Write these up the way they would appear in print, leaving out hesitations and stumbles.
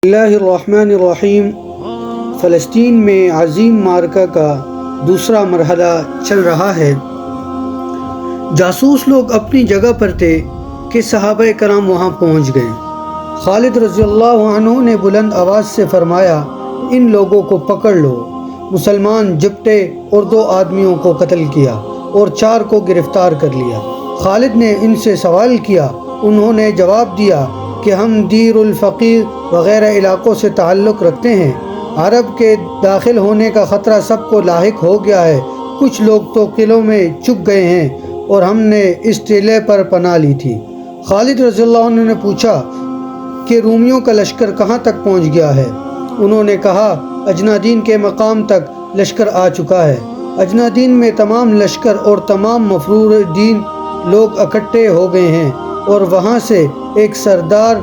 اللہ الرحمن الرحیم۔ فلسطین میں عظیم معرکہ کا دوسرا مرحلہ چل رہا ہے۔ جاسوس لوگ اپنی جگہ پر تھے کہ صحابہ کرام وہاں پہنچ گئے۔ خالد رضی اللہ عنہ نے بلند آواز سے فرمایا، ان لوگوں کو پکڑ لو۔ مسلمان جپٹے اور 2 آدمیوں کو قتل کیا اور 4 کو گرفتار کر لیا۔ خالد نے ان سے سوال کیا، انہوں نے جواب دیا کہ ہم دیر الفقیر وغیرہ علاقوں سے تعلق رکھتے ہیں۔ عرب کے داخل ہونے کا خطرہ سب کو لاحق ہو گیا ہے۔ کچھ لوگ تو قلعوں میں چھپ گئے ہیں اور ہم نے اس ٹیلے پر پناہ لی تھی۔ خالد رضی اللہ عنہ نے پوچھا کہ رومیوں کا لشکر کہاں تک پہنچ گیا ہے؟ انہوں نے کہا، اجنادین کے مقام تک لشکر آ چکا ہے۔ اجنادین میں تمام لشکر اور تمام مفرودین لوگ اکٹھے ہو گئے ہیں اور وہاں سے ایک سردار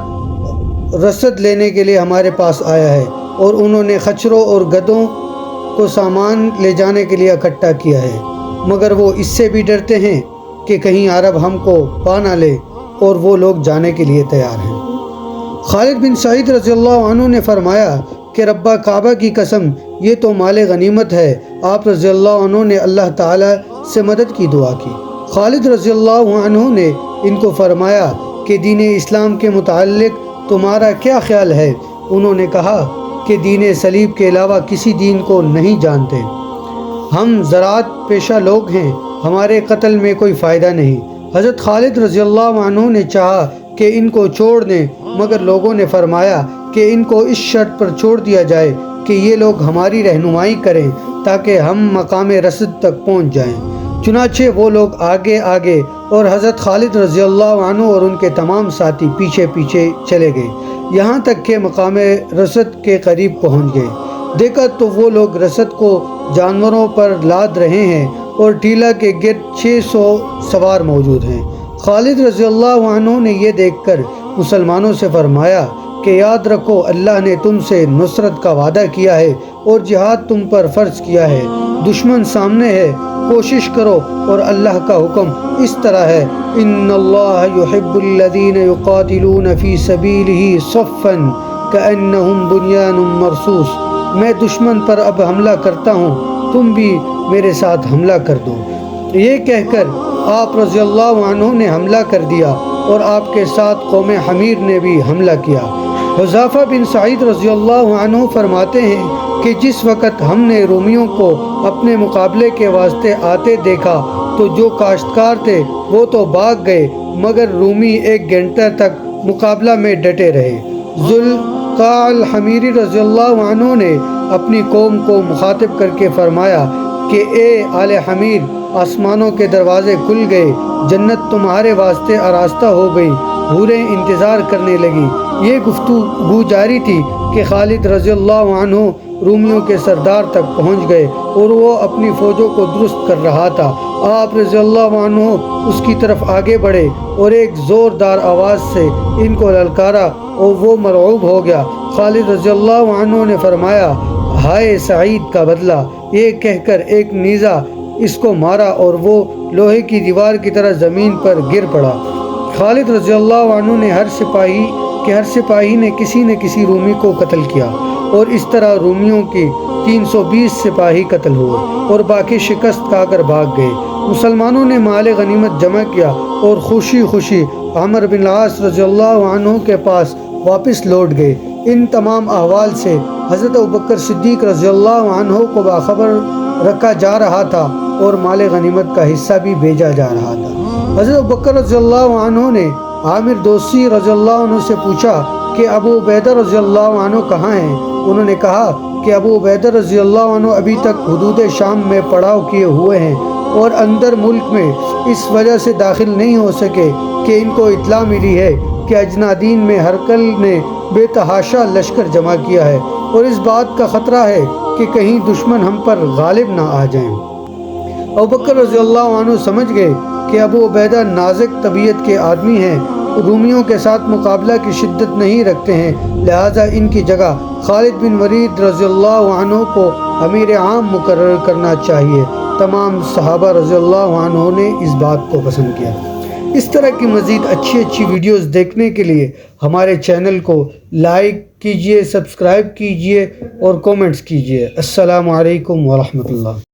رسد لینے کے لیے ہمارے پاس آیا ہے اور انہوں نے خچروں اور گدھوں کو سامان لے جانے کے لیے اکٹھا کیا ہے، مگر وہ اس سے بھی ڈرتے ہیں کہ کہیں عرب ہم کو پا نہ لے، اور وہ لوگ جانے کے لیے تیار ہیں۔ خالد بن سعید رضی اللہ عنہ نے فرمایا کہ رب کعبہ کی قسم، یہ تو مال غنیمت ہے۔ آپ رضی اللہ عنہ نے اللہ تعالی سے مدد کی دعا کی۔ خالد رضی اللہ عنہ نے ان کو فرمایا کہ دین اسلام کے متعلق تمہارا کیا خیال ہے؟ انہوں نے کہا کہ دین صلیب کے علاوہ کسی دین کو نہیں جانتے۔ ہم زراعت پیشہ لوگ ہیں، ہمارے قتل میں کوئی فائدہ نہیں۔ حضرت خالد رضی اللہ عنہ نے چاہا کہ ان کو چھوڑ دیں، مگر لوگوں نے فرمایا کہ ان کو اس شرط پر چھوڑ دیا جائے کہ یہ لوگ ہماری رہنمائی کریں تاکہ ہم مقام رسد تک پہنچ جائیں۔ چنانچہ وہ لوگ آگے اور حضرت خالد رضی اللہ عنہ اور ان کے تمام ساتھی پیچھے پیچھے چلے گئے، یہاں تک کہ مقام رسد کے قریب پہنچ گئے۔ دیکھا تو وہ لوگ رسد کو جانوروں پر لاد رہے ہیں اور ٹیلا کے گرد 600 سوار موجود ہیں۔ خالد رضی اللہ عنہ نے یہ دیکھ کر مسلمانوں سے فرمایا کہ یاد رکھو، اللہ نے تم سے نصرت کا وعدہ کیا ہے اور جہاد تم پر فرض کیا ہے۔ دشمن سامنے ہے، کوشش کرو، اور اللہ کا حکم اس طرح ہے، ان اللہ یحب الذین یقاتلون فی سبیلہ صفا کأنہم بنیان مرصوص۔ میں دشمن پر اب حملہ کرتا ہوں، تم بھی میرے ساتھ حملہ کر دو۔ یہ کہہ کر آپ رضی اللہ عنہ نے حملہ کر دیا اور آپ کے ساتھ قوم حمیر نے بھی حملہ کیا۔ حذیفہ بن سعید رضی اللہ عنہ فرماتے ہیں کہ جس وقت ہم نے رومیوں کو اپنے مقابلے کے واسطے آتے دیکھا تو جو کاشتکار تھے وہ تو بھاگ گئے، مگر رومی 1 گھنٹہ تک مقابلہ میں ڈٹے رہے۔ ذوالقاع الحمیری رضی اللہ عنہ نے اپنی قوم کو مخاطب کر کے فرمایا کہ اے آل حمیر، آسمانوں کے دروازے کھل گئے، جنت تمہارے واسطے آراستہ ہو گئی، حوریں انتظار کرنے لگیں۔ یہ گفتگو جاری تھی کہ خالد رضی اللہ عنہ رومیوں کے سردار تک پہنچ گئے اور وہ اپنی فوجوں کو درست کر رہا تھا۔ آپ رضی اللہ عنہ اس کی طرف آگے بڑھے اور ایک زوردار آواز سے ان کو للکارا اور وہ مرعوب ہو گیا۔ خالد رضی اللہ عنہ نے فرمایا، ہائے سعید کا بدلہ! یہ کہہ کر ایک نیزہ اس کو مارا اور وہ لوہے کی دیوار کی طرح زمین پر گر پڑا۔ خالد رضی اللہ عنہ نے ہر سپاہی نے کسی نہ کسی رومی کو قتل کیا، اور اس طرح رومیوں کے 320 سپاہی قتل ہوئے اور باقی شکست کھا کر بھاگ گئے۔ مسلمانوں نے مال غنیمت جمع کیا اور خوشی خوشی عمرو بن العاص رضی اللہ عنہ کے پاس واپس لوٹ گئے۔ ان تمام احوال سے حضرت ابوبکر صدیق رضی اللہ عنہ کو باخبر رکھا جا رہا تھا اور مال غنیمت کا حصہ بھی بھیجا جا رہا تھا۔ حضرت ابوبکر رضی اللہ عنہ نے عامر دوسی رضی اللہ عنہ سے پوچھا کہ ابو عبیدہ رضی اللہ عنہ کہاں ہیں؟ انہوں نے کہا کہ ابو عبیدہ رضی اللہ عنہ ابھی تک حدود شام میں پڑاؤ کیے ہوئے ہیں اور اندر ملک میں اس وجہ سے داخل نہیں ہو سکے کہ ان کو اطلاع ملی ہے کہ اجنادین میں ہرقل نے بے تحاشا لشکر جمع کیا ہے اور اس بات کا خطرہ ہے کہ کہیں دشمن ہم پر غالب نہ آ جائیں۔ ابوبکر رضی اللہ عنہ سمجھ گئے کہ ابو عبیدہ نازک طبیعت کے آدمی ہیں، رومیوں کے ساتھ مقابلہ کی شدت نہیں رکھتے ہیں، لہٰذا ان کی جگہ خالد بن ولید رضی اللہ عنہ کو امیر عام مقرر کرنا چاہیے۔ تمام صحابہ رضی اللہ عنہ نے اس بات کو پسند کیا۔ اس طرح کی مزید اچھی ویڈیوز دیکھنے کے لیے ہمارے چینل کو لائک کیجئے، سبسکرائب کیجئے اور کومنٹس کیجئے۔ السلام علیکم ورحمۃ اللہ۔